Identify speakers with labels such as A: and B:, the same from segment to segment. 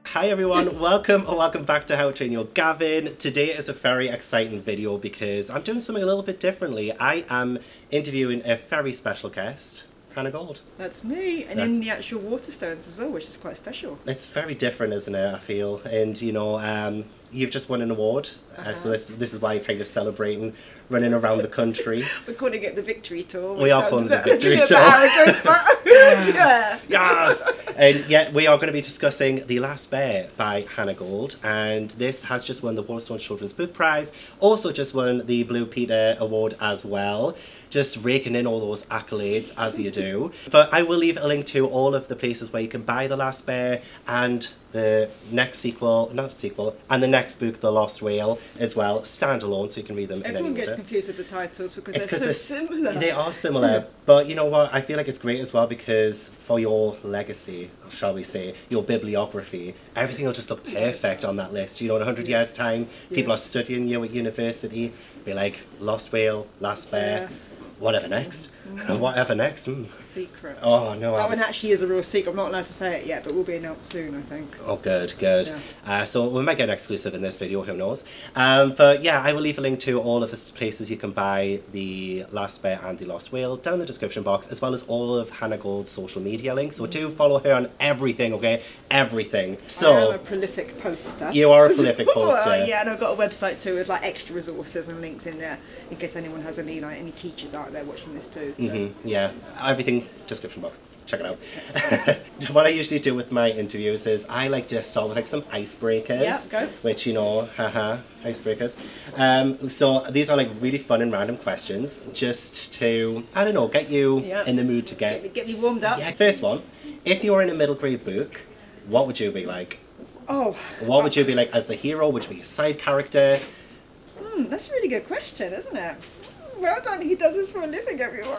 A: Hi everyone, welcome back to How to Train Your Gavin. Today is a very exciting video because I'm doing something a little bit differently. I am interviewing a very special guest, Hannah Gold.
B: That's me, and in the actual Waterstones as well, which is quite special.
A: It's very different, isn't it, I feel? And you know, you've just won an award, so this is why you're kind of celebrating, running around the country.
B: We're calling it the Victory Tour.
A: We are calling it the Victory Tour. Yes. Yes! And yeah, we are going to be discussing The Last Bear by Hannah Gold, and this has just won the Waterstones Children's Book Prize, also just won the Blue Peter Award as well. Just raking in all those accolades as you do. But I will leave a link to all of the places where you can buy The Last Bear and the next and the next book, The Lost Whale, as well, standalone, so you can read them.
B: Everyone gets confused with the titles because they're so similar.
A: They are similar, but you know what? I feel like it's great as well because for your legacy, shall we say, your bibliography, everything will just look perfect on that list. You know, in 100 years' time, people are studying you at university, be like, Lost Whale, Last Bear. Whatever next. Whatever next.
B: Secret.
A: Oh no.
B: That one actually is a real secret. I'm not allowed to say it yet, but will be announced soon, I think.
A: Oh good, good. Yeah. So we might get an exclusive in this video, who knows. But yeah, I will leave a link to all of the places you can buy The Last Bear and The Lost Whale down in the description box, as well as all of Hannah Gold's social media links. So do follow her on everything, okay? Everything. So
B: I am a prolific poster.
A: You are a prolific poster.
B: Yeah, and I've got a website too with like extra resources and links in there in case anyone has any teachers out there watching this too. So.
A: Yeah, everything description box. Check it out. What I usually do with my interviews is I like to start with like some icebreakers.
B: Yeah, go.
A: Which, you know, haha, icebreakers. So these are like really fun and random questions just to, I don't know, get you in the mood to
B: get me warmed up.
A: Yeah. First one, if you were in a middle grade book, what would you be like?
B: Oh.
A: What would you be like as the hero? Would you be a side character?
B: That's a really good question, isn't it? Well done, he does this for a living, everyone.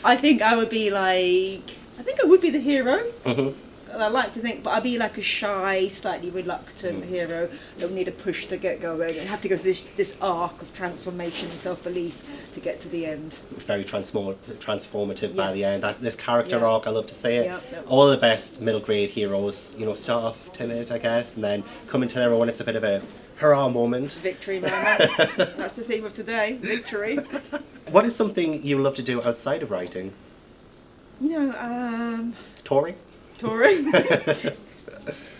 B: I think I would be like, I would be the hero. I like to think, but I'd be like a shy, slightly reluctant hero that would need a push to get going and have to go through this arc of transformation and self-belief to get to the end. Very
A: transformative by the end. That's this character arc, I love to say it. All the best middle grade heroes, you know, start off timid, I guess, and then come into their own. It's a bit of a hurrah moment.
B: Victory moment. That's the theme of today, victory.
A: What is something you love to do outside of writing?
B: You know,
A: touring?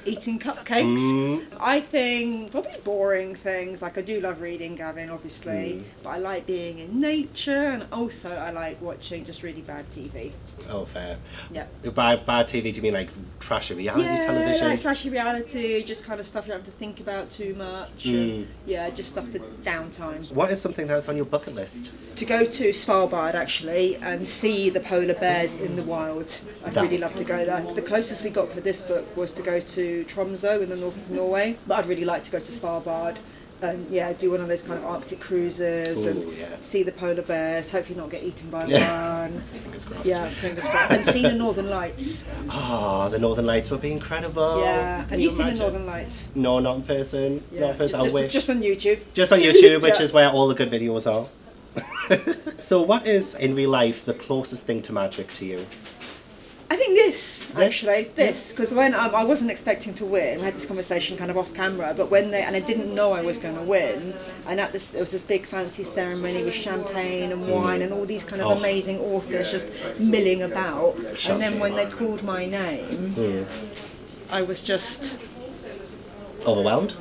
B: Eating cupcakes. I think probably boring things. Like I do love reading, Gavin, obviously, but I like being in nature, and also I like watching just really bad TV.
A: Oh, fair.
B: Yeah.
A: By bad TV, do you mean like trashy reality television?
B: Yeah, like trashy reality, just kind of stuff you don't have to think about too much. And, yeah, just stuff to downtime.
A: What is something that's on your bucket list?
B: To go to Svalbard actually and see the polar bears in the wild. I'd really love to go there. The closest we got for this book was to go to Tromsø in the north of Norway, but I'd really like to go to Svalbard and do one of those kind of Arctic cruises and see the polar bears, hopefully not get eaten by one.
A: Fingers crossed.
B: Yeah, fingers crossed. And see the Northern Lights.
A: Oh, the Northern Lights would be incredible.
B: Yeah. Have you seen the Northern Lights?
A: No, not in person.
B: Yeah.
A: Not in person. I wish.
B: Just on YouTube.
A: Just on YouTube, which is where all the good videos are. So what is, in real life, the closest thing to magic to you?
B: I think this, because when I wasn't expecting to win, we had this conversation kind of off camera, but and I didn't know I was going to win, and there was this big fancy ceremony with champagne and wine and all these kind of amazing authors just milling about, and then when they called my name, I was just
A: overwhelmed,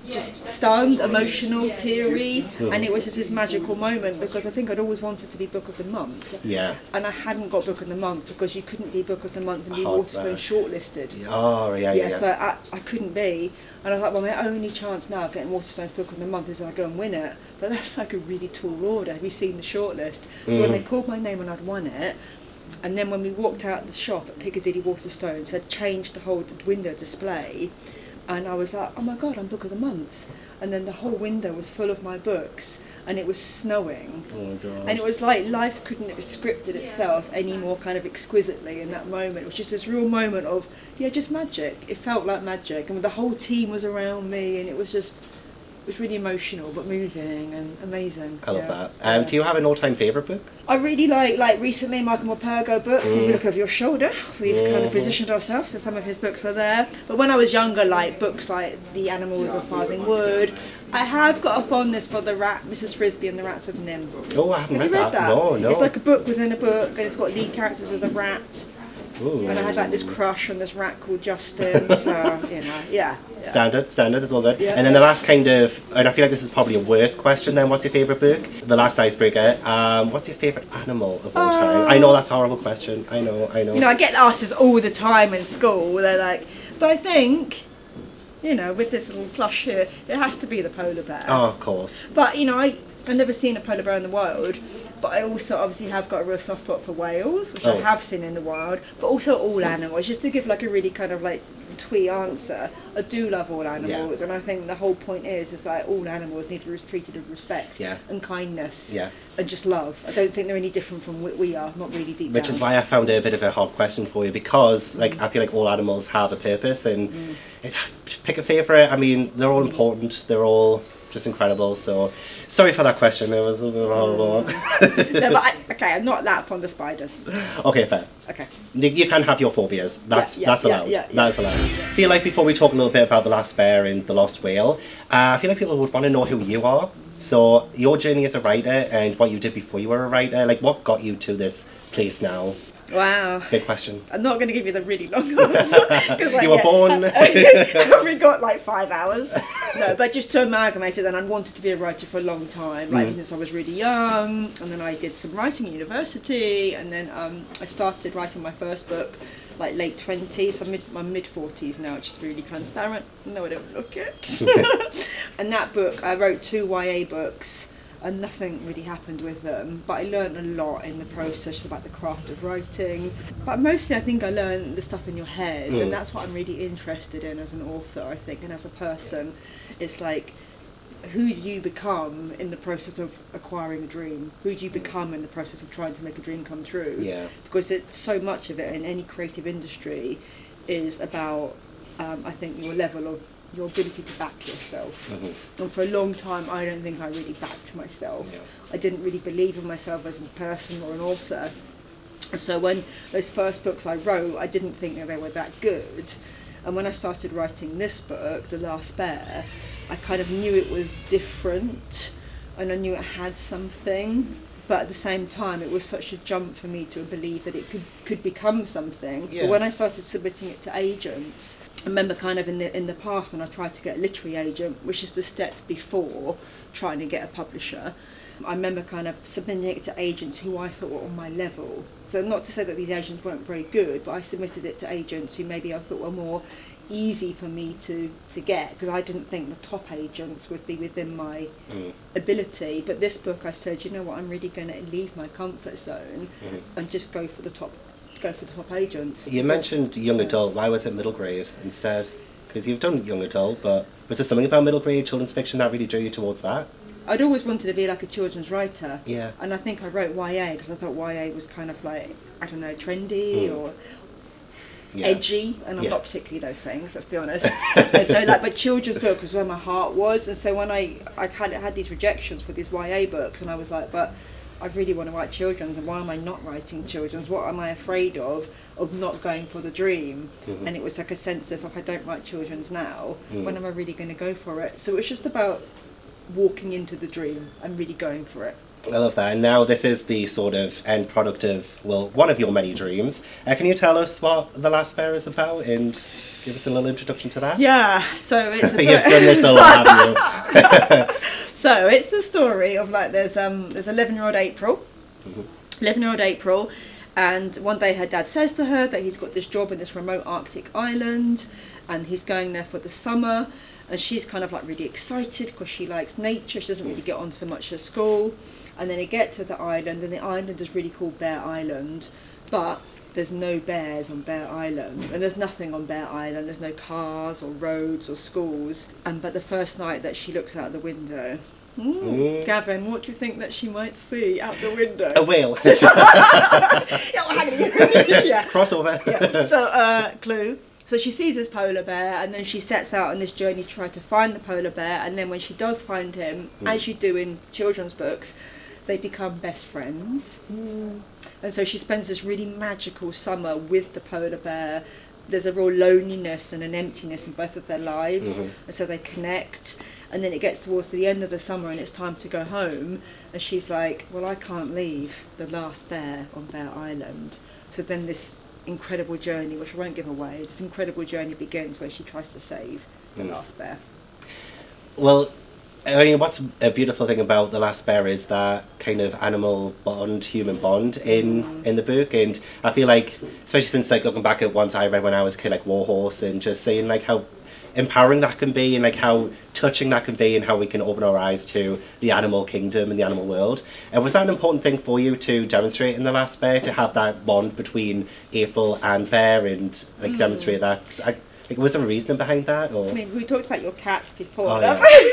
A: just stunned, emotional, teary, and it was just this magical moment because I think I'd always wanted to be Book of the Month. Yeah.
B: And I hadn't got Book of the Month because you couldn't be Book of the Month and be Waterstones shortlisted.
A: Oh, yeah.
B: So I couldn't be, and I was like, well, my only chance now of getting Waterstones Book of the Month is if I go and win it. But that's like a really tall order. Have you seen the shortlist? So when they called my name and I'd won it, And then when we walked out of the shop at Piccadilly Waterstones, they'd changed the whole window display. And I was like, oh my God, I'm Book of the Month. And then the whole window was full of my books. And it was snowing.
A: Oh my God.
B: And it was like life couldn't have scripted itself any more kind of exquisitely in that moment. It was just this real moment of, yeah, just magic. It felt like magic. And the whole team was around me, and it was just, it was really emotional but moving and amazing.
A: I love that. Do you have an all-time favourite book?
B: I really like recently Michael Morpurgo books. If you look over your shoulder, we've kind of positioned ourselves, so some of his books are there. But when I was younger, like books like The Animals of Farthing Wood. I have got a fondness for the rat, Mrs. Frisbee and the Rats of Nim.
A: Oh, I haven't
B: Have
A: read
B: you read that?
A: No, no.
B: It's like a book within a book, and it's got lead characters as a rat.
A: Ooh.
B: And I had like this crush on this rat called Justin, so, you know, yeah.
A: Standard is all good.
B: Yeah.
A: And then the last kind of, and I feel like this is probably a worse question then, what's your favourite book? The last icebreaker, what's your favourite animal of all time? I know that's a horrible question, I know.
B: You know, I get asked this all the time in school, they're like, but I think, you know, with this little plush here, it has to be the polar bear.
A: Oh, of course.
B: But, you know, I've never seen a polar bear in the wild, but I also obviously have got a real soft spot for whales, which I have seen in the wild, but also all animals. Just to give like a really kind of like twee answer, I do love all animals, and I think the whole point is like all animals need to be treated with respect and kindness and just love. I don't think they're any different from what we are, not really deep
A: Which
B: down.
A: is why I found it a bit of a hard question for you, because like I feel like all animals have a purpose, and it's pick a favourite. I mean, they're all important, they're all just incredible, so sorry for that question, it was a bit horrible.
B: No, but I'm not that fond of spiders.
A: Okay, fair.
B: Okay.
A: You can have your phobias, that's allowed. That is allowed. I feel like before we talk a little bit about The Last Bear and The Lost Whale, I feel like people would want to know who you are. So your journey as a writer and what you did before you were a writer, like what got you to this place now?
B: Wow.
A: Big question.
B: I'm not going to give you the really long answer. Like,
A: you were born.
B: I've only got like 5 hours. No, but just to amalgamate it, then I wanted to be a writer for a long time, like since I was really young, and then I did some writing at university, and then I started writing my first book like late 20s, I'm mid 40s now, which is really transparent. No, I don't look it. And that book, I wrote 2 YA books, and nothing really happened with them, but I learned a lot in the process about the craft of writing. But mostly I think I learned the stuff in your head, and that's what I'm really interested in as an author, I think, and as a person. It's like, who do you become in the process of acquiring a dream? Who do you become in the process of trying to make a dream come true?
A: Yeah.
B: Because it's so much of it in any creative industry is about, I think, your level of your ability to back yourself. And for a long time I don't think I really backed myself. I didn't really believe in myself as a person or an author. And so when those first books I wrote, I didn't think that they were that good. And when I started writing this book, The Last Bear, I kind of knew it was different and I knew it had something, but at the same time it was such a jump for me to believe that it could become something. But when I started submitting it to agents, I remember kind of in the past when I tried to get a literary agent, which is the step before trying to get a publisher, I remember kind of submitting it to agents who I thought were on my level. So not to say that these agents weren't very good, but I submitted it to agents who maybe I thought were more easy for me to get, because I didn't think the top agents would be within my ability. But this book I said, you know what, I'm really going to leave my comfort zone and just go for the top agents.
A: You mentioned young adult, why was it middle grade instead? Because you've done young adult, but was there something about middle grade children's fiction that really drew you towards that?
B: I'd always wanted to be like a children's writer.
A: Yeah. And
B: I think I wrote YA because I thought YA was kind of like, I don't know, trendy or edgy, and I'm not particularly those things, let's be honest. And so like, but children's book was where my heart was, and so when I had these rejections for these YA books, and I was like, but I really want to write children's, and why am I not writing children's? What am I afraid of not going for the dream? And it was like a sense of, if I don't write children's now, when am I really going to go for it? So it's just about walking into the dream and really going for it.
A: I love that. And now this is the sort of end product of, well, one of your many dreams. Can you tell us what The Last Bear is about and give us a little introduction to that?
B: Yeah, so it's a
A: You've done this a lot, haven't you?
B: So it's the story of like, there's 11-year-old April. 11-year-old April, and one day her dad says to her that he's got this job in this remote Arctic island and he's going there for the summer, and she's kind of like really excited because she likes nature. She doesn't really get on so much at school. And then they get to the island, and the island is really called Bear Island, but there's no bears on Bear Island, and there's nothing on Bear Island. There's no cars or roads or schools. But the first night that she looks out the window, Gavin, what do you think that she might see out the window?
A: A whale.
B: Yeah.
A: Crossover.
B: Yeah. So, clue. So she sees this polar bear, and then she sets out on this journey to try to find the polar bear, and then when she does find him, as you do in children's books, they become best friends. And so she spends this really magical summer with the polar bear. There's a real loneliness and an emptiness in both of their lives, and so they connect. And then it gets towards the end of the summer and it's time to go home, and she's like, well, I can't leave the last bear on Bear Island. So then this incredible journey, which I won't give away, this incredible journey begins where she tries to save the last bear.
A: Well, I mean, what's a beautiful thing about The Last Bear is that kind of animal bond, human bond in the book, and I feel like, especially since like looking back at ones I read when I was a kid, like Warhorse, and just seeing like how empowering that can be, and like how touching that can be, and how we can open our eyes to the animal kingdom and the animal world. And was that an important thing for you to demonstrate in The Last Bear, to have that bond between April and Bear, and like demonstrate that? Like, was there a reason behind that? Or?
B: I mean, we talked about your cats before.
A: Oh,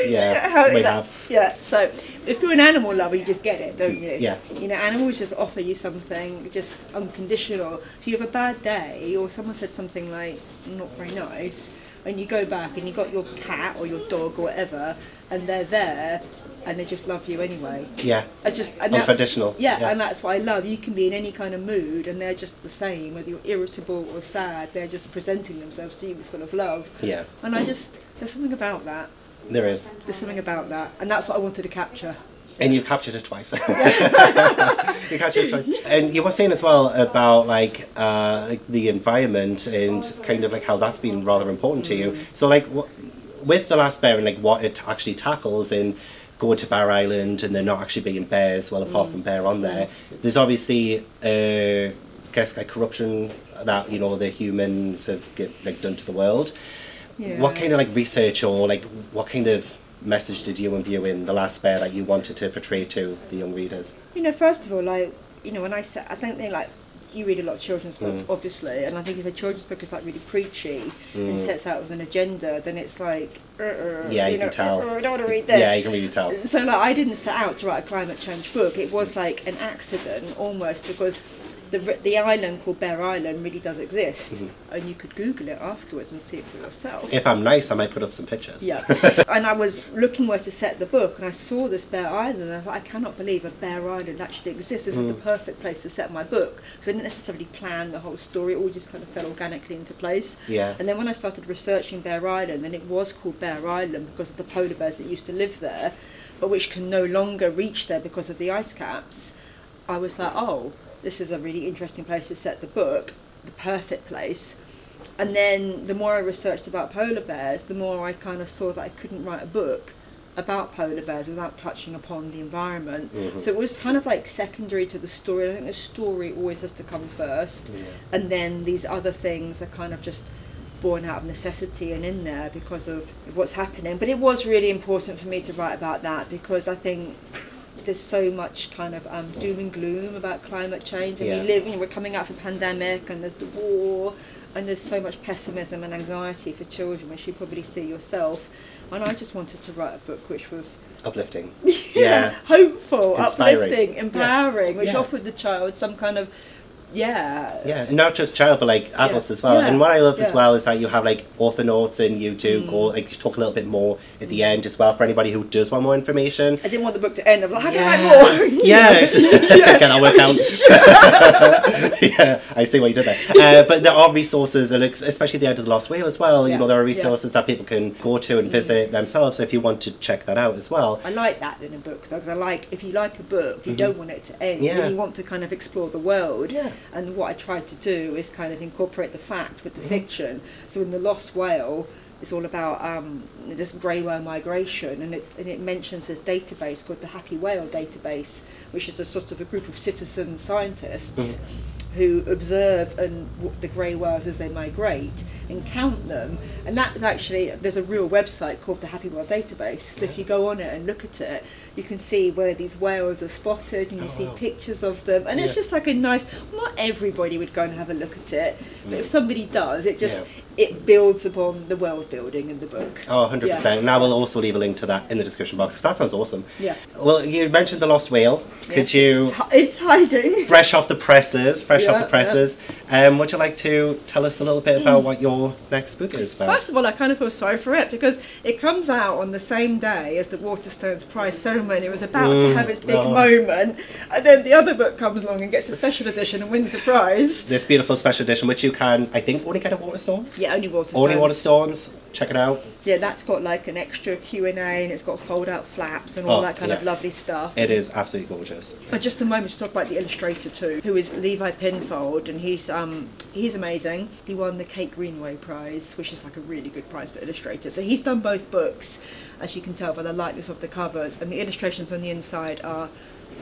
A: yeah, we have.
B: Yeah, so if you're an animal lover, you just get it, don't you?
A: Yeah.
B: You know, animals just offer you something just unconditional. So you have a bad day, or someone said something like, not very nice, and you go back and you got your cat or your dog or whatever, and they're there, and they just love you anyway.
A: Yeah.
B: And
A: unconditional.
B: Yeah, and that's what I love. You can be in any kind of mood, and they're just the same. Whether you're irritable or sad, they're just presenting themselves to you full of love.
A: Yeah.
B: And there's something about that.
A: There is.
B: There's something about that, and that's what I wanted to capture.
A: And you captured it twice. You captured it twice. And you were saying as well about like the environment and kind of like how that's been rather important to you. So like with The Last Bear and like what it actually tackles in going to Bear Island and there not actually being bears, well apart from Bear on there, there's obviously I guess like corruption that, you know, the humans have done to the world. Yeah. What kind of like research or like what kind of message did you imbue in The Last Bear that you wanted to portray to the young readers?
B: You know, first of all, like, you know, when I said, I don't think like you read a lot of children's books, obviously, and I think if a children's book is like really preachy and sets out with an agenda, then it's like,
A: yeah, you can tell.
B: I don't want to read this.
A: Yeah, you can really tell.
B: So like, I didn't set out to write a climate change book. It was like an accident almost, because the island called Bear Island really does exist, and you could Google it afterwards and see it for yourself.
A: If I'm nice, I might put up some pictures.
B: Yeah. And I was looking where to set the book, and I saw this Bear Island, and I thought, I cannot believe a Bear Island actually exists. This is the perfect place to set my book, because I didn't necessarily plan the whole story. It all just kind of fell organically into place.
A: Yeah.
B: And then when I started researching Bear Island, and it was called Bear Island because of the polar bears that used to live there, but which can no longer reach there because of the ice caps, I was like, oh, this is a really interesting place to set the book, the perfect place. And then the more I researched about polar bears, the more I kind of saw that I couldn't write a book about polar bears without touching upon the environment. So it was kind of like secondary to the story. I think the story always has to come first, and then these other things are kind of just born out of necessity and in there because of what's happening. But it was really important for me to write about that, because I think there's so much kind of doom and gloom about climate change, and we live, you know, we're coming out of a pandemic, and there's the war, and there's so much pessimism and anxiety for children, which you probably see yourself. And I just wanted to write a book which was
A: uplifting,
B: hopeful,
A: inspiring,
B: uplifting, empowering, which offered the child some kind of and
A: not just child but like adults as well. And what I love as well is that you have like author notes, and you do go like you talk a little bit more at the end as well for anybody who does want more information.
B: I didn't want the book to end. I was like, how can I write more?
A: Again, I'll work out. I see what you did there. But there are resources, and especially the end of The Lost Whale as well. You know, there are resources that people can go to and visit themselves if you want to check that out as well.
B: I like that in a book though, because I like, if you like a book, you don't want it to end. You really want to kind of explore the world. And what I tried to do is kind of incorporate the fact with the fiction. So in The Lost Whale, it's all about this grey whale migration, and it mentions this database called the Happy Whale Database, which is a sort of a group of citizen scientists who observe the grey whales as they migrate, and count them. And that's actually, there's a real website called the Happy Whale Database. So if you go on it and look at it, you can see where these whales are spotted, and you see pictures of them, and it's just like a nice, not everybody would go and have a look at it, but if somebody does, it just it builds upon the world building in the book.
A: Oh, 100%. And I will also leave a link to that in the description box, because that sounds awesome.
B: Yeah.
A: Well, you mentioned the Lost Whale. Could you...
B: It's hiding.
A: Fresh off the presses. Would you like to tell us a little bit about what your next book is about?
B: First of all, I kind of feel sorry for it, because it comes out on the same day as the Waterstones prize ceremony. It was about to have its big moment, and then the other book comes along and gets a special edition and wins the prize.
A: This beautiful special edition, which you can, I think, only get at Waterstones?
B: Yeah, only Waterstones.
A: Only Waterstones. Check it out. Yeah,
B: that's got like an extra Q&A, and it's got fold-out flaps and all that kind of lovely stuff.
A: It is absolutely gorgeous.
B: But just a moment to talk about the illustrator too, who is Levi Pinfold, and he's amazing. He won the Kate Greenway Prize, which is like a really good prize for illustrators. So he's done both books, as you can tell by the lightness of the covers, and the illustrations on the inside are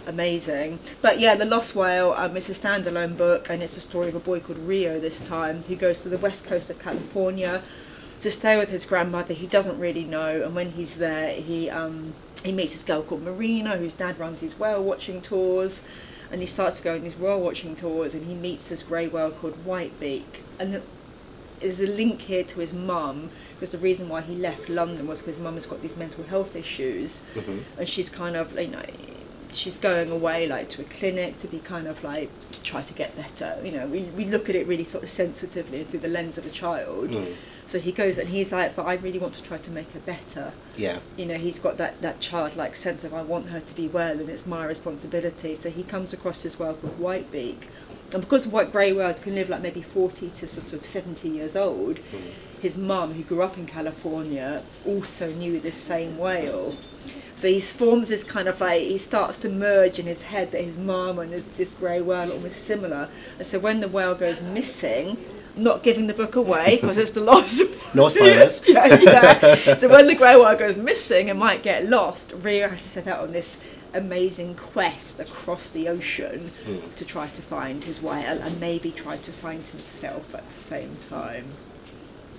B: amazing. But yeah, The Lost Whale is a standalone book, and it's the story of a boy called Rio this time, who goes to the west coast of California to stay with his grandmother he doesn't really know, and when he's there he meets this girl called Marina, whose dad runs these whale watching tours, and he starts to go on these whale watching tours, and he meets this grey whale called Whitebeak, and there's a link here to his mum, because the reason why he left London was because his mum has got these mental health issues, and she's kind of, you know, she's going away like to a clinic to be kind of like to try to get better. You know, we look at it really sort of sensitively through the lens of a child. So he goes and he's like, but I really want to try to make her better. Yeah. You know, he's got that childlike sense of I want her to be well, and it's my responsibility. So he comes across this whale called Whitebeak, and because white grey whales can live like maybe 40 to sort of 70 years old, his mum, who grew up in California, also knew this same whale. So he forms this kind of like, he starts to merge in his head that his mum and this grey whale are almost similar. And so when the whale goes missing, not giving the book away because it's the lost.
A: No spoilers.
B: So when the grey whale goes missing and might get lost, Rio has to set out on this amazing quest across the ocean to try to find his whale, and maybe try to find himself at the same time.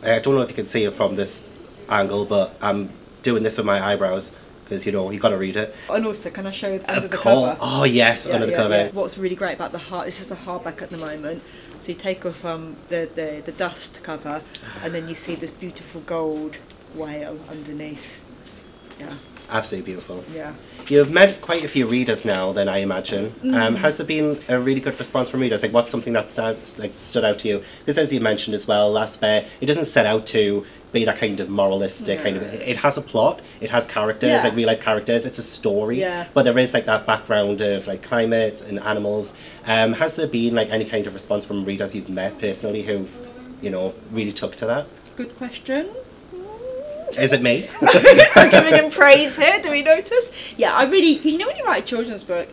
A: I don't know if you can see it from this angle, but I'm doing this with my eyebrows, because, you know, you've got to read it.
B: And also, can I show you under the cover?
A: Oh yes, under the cover.
B: What's really great about this is the hardback at the moment. So you take off the dust cover, and then you see this beautiful gold whale underneath. Yeah. Absolutely beautiful. Yeah.
A: You've met quite a few readers now, then, I imagine. Has there been a really good response from readers? Like, what's something that stood out to you? Because as you mentioned as well, Last Bear, it doesn't set out to be that kind of moralistic kind of. It has a plot, it has characters, like real life characters. It's a story, but there is like that background of like climate and animals. Has there been like any kind of response from readers you've met personally who've, you know, really took to that?
B: Good question.
A: Is it me?
B: I'm giving him praise here, do we notice? Yeah, I really, you know, when you write a children's book,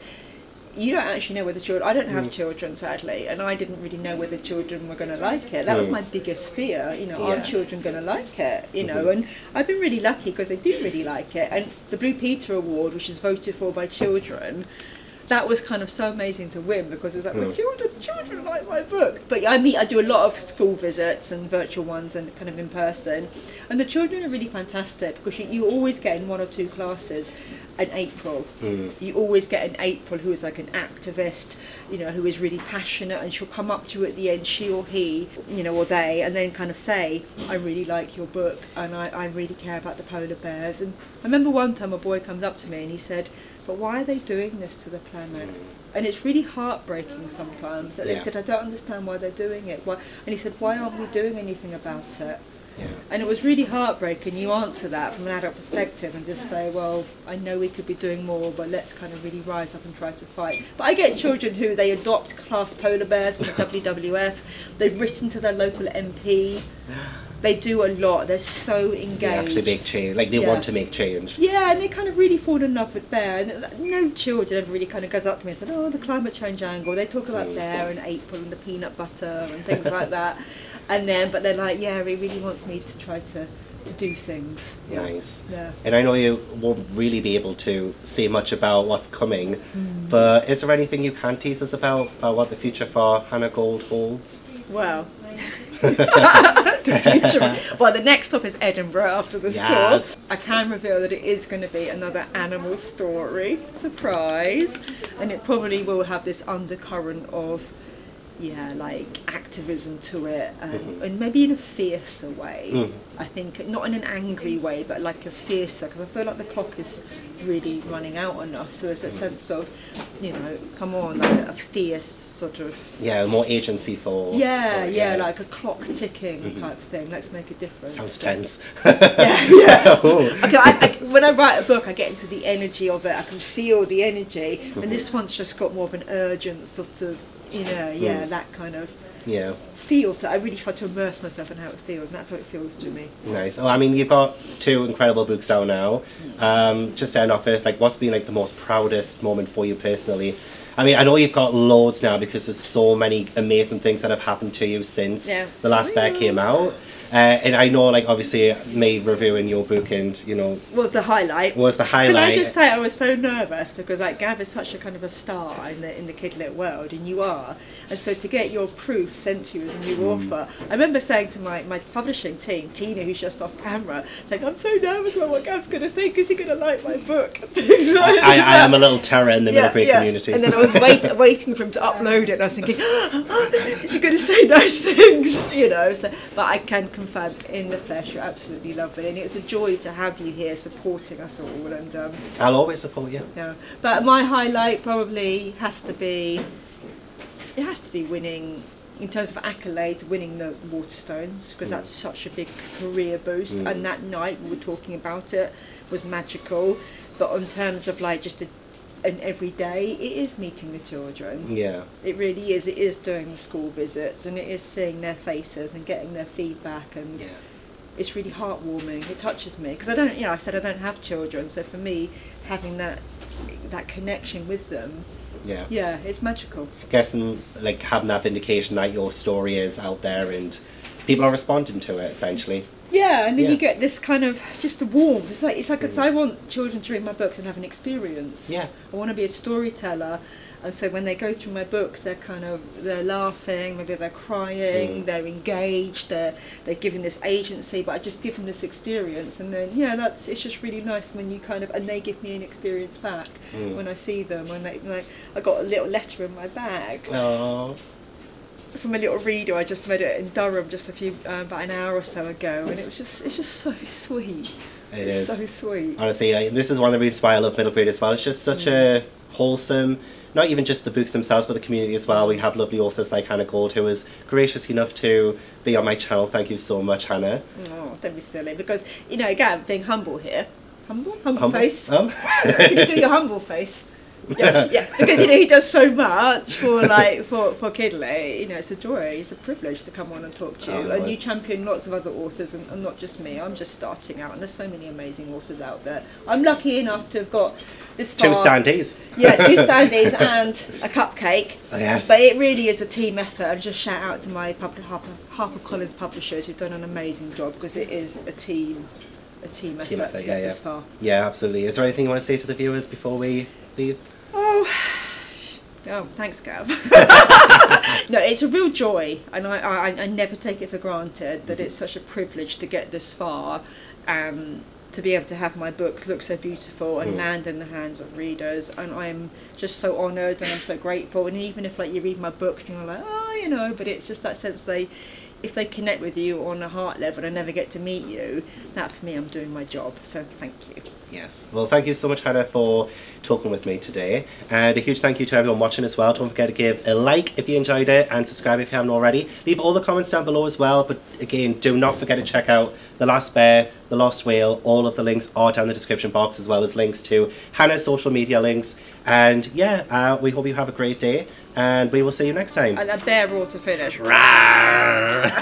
B: you don't actually know whether children, I don't have children sadly, and I didn't really know whether children were going to like it. That was my biggest fear, you know, are children going to like it, you know, and I've been really lucky because they do really like it. And the Blue Peter Award, which is voted for by children, that was kind of so amazing to win, because it was like, well, children like my book. But I do a lot of school visits and virtual ones and kind of in person, and the children are really fantastic, because you always get in one or two classes an April. You always get an April who is like an activist, you know, who is really passionate, and she'll come up to you at the end, she or he, you know, or they, and then kind of say, I really like your book, and I really care about the polar bears. And I remember one time a boy comes up to me and he said, but why are they doing this to the planet? And it's really heartbreaking sometimes that they said, I don't understand why they're doing it. Why? And he said, why aren't we doing anything about it? And it was really heartbreaking. You answer that from an adult perspective and just say, well, I know we could be doing more, but let's kind of really rise up and try to fight. But I get children who they adopt class polar bears from the WWF. They've written to their local MP. They do a lot. They're so engaged. They
A: actually make change. Like, they want to make change.
B: Yeah, and they kind of really fall in love with bear. And no children ever really kind of goes up to me and said, oh, the climate change angle. They talk about bear and April and the peanut butter and things like that. And then, but they're like, yeah, he really wants me to try to do things.
A: Nice. Yeah. And I know you won't really be able to say much about what's coming, but is there anything you can tease us about what the future for Hannah Gold holds?
B: Well, to the future. Well, the next stop is Edinburgh after this tour. I can reveal that it is going to be another animal story. Surprise. And it probably will have this undercurrent of, like activism to it, and maybe in a fiercer way. I think not in an angry way, but like a fiercer, because I feel like the clock is really running out on us. So there's a sense of, come on, like a fierce sort of
A: more agency for
B: like a clock ticking type thing. Let's make a difference.
A: Sounds tense.
B: Okay, when I write a book, I get into the energy of it. I can feel the energy, and this one's just got more of an urgent sort of, that kind of feel to. I really try to immerse myself in how it feels, and that's how it feels to me.
A: Nice. Well, I mean, you've got 2 incredible books out now. Just to end off with, like, what's been like the most proudest moment for you personally? I mean, I know you've got loads now because there's so many amazing things that have happened to you since the last bear came out. And I know, like, obviously, me reviewing your book and,
B: was the highlight. Can I just say I was so nervous because, like, Gav is such a kind of a star in the kidlit world, and you are. And so to get your proof sent to you as a new author, I remember saying to my publishing team, Tina, who's just off camera, like, I'm so nervous about what Gav's going to think. Is he going to like my book?
A: I am a little terror in the Middlebury community.
B: And then I was waiting for him to upload it, and I was thinking, is he going to say nice things? So, but I can confirm in the flesh you're absolutely lovely, and it's a joy to have you here supporting us all. And
A: I'll always support you.
B: But my highlight probably has to be winning, in terms of accolades, winning the Waterstones, because that's such a big career boost. And that night we were talking about it was magical. But in terms of like just an everyday, it is meeting the children. It really is. It is doing the school visits, and it is seeing their faces and getting their feedback, and it's really heartwarming. It touches me because I don't, I said I don't have children, so for me having that connection with them, it's magical.
A: I guess, and like having that vindication that your story is out there and people are responding to it essentially.
B: And then you get this kind of just a warmth. It's like cause I want children to read my books and have an experience. I want to be a storyteller, and so when they go through my books, they're laughing, maybe they're crying, they're engaged, they're given this agency. But I just give them this experience, and then it's just really nice when you and they give me an experience back when I see them. When I got a little letter in my bag. From a little reader I just met it in Durham just about an hour or so ago, and it's just so sweet. It's so sweet.
A: Honestly, this is one of the reasons why I love Middlebury as well. It's just such a wholesome, not even just the books themselves, but the community as well. We have lovely authors like Hannah Gold, who was gracious enough to be on my channel. Thank you so much, Hannah.
B: Oh, don't be silly, because again, being humble here, humble face. Can you do your humble face? Because he does so much for Kidley. It's a joy, it's a privilege to come on and talk to you. And you champion lots of other authors, and not just me. I'm just starting out, and there's so many amazing authors out there. I'm lucky enough to have got this far.
A: 2 standees.
B: 2 standees and a cupcake. But it really is a team effort, and just shout out to my HarperCollins publishers who've done an amazing job, because it is a team effort to get this far. Yeah,
A: absolutely. Is there anything you want to say to the viewers before we leave?
B: Oh, thanks, Gav. No, it's a real joy, and I never take it for granted that it's such a privilege to get this far, to be able to have my books look so beautiful and land in the hands of readers, and I'm just so honoured, and I'm so grateful. And even if you read my book and you're like, but it's just that sense if they connect with you on a heart level and never get to meet you, that for me, I'm doing my job. So thank you.
A: Yes. Well, thank you so much, Hannah, for talking with me today. And a huge thank you to everyone watching as well. Don't forget to give a like if you enjoyed it, and subscribe if you haven't already. Leave all the comments down below as well. But again, do not forget to check out The Last Bear, The Lost Whale. All of the links are down in the description box, as well as links to Hannah's social media links. And we hope you have a great day, and we will see you next time.
B: And a bear roar to finish.
A: Rawr.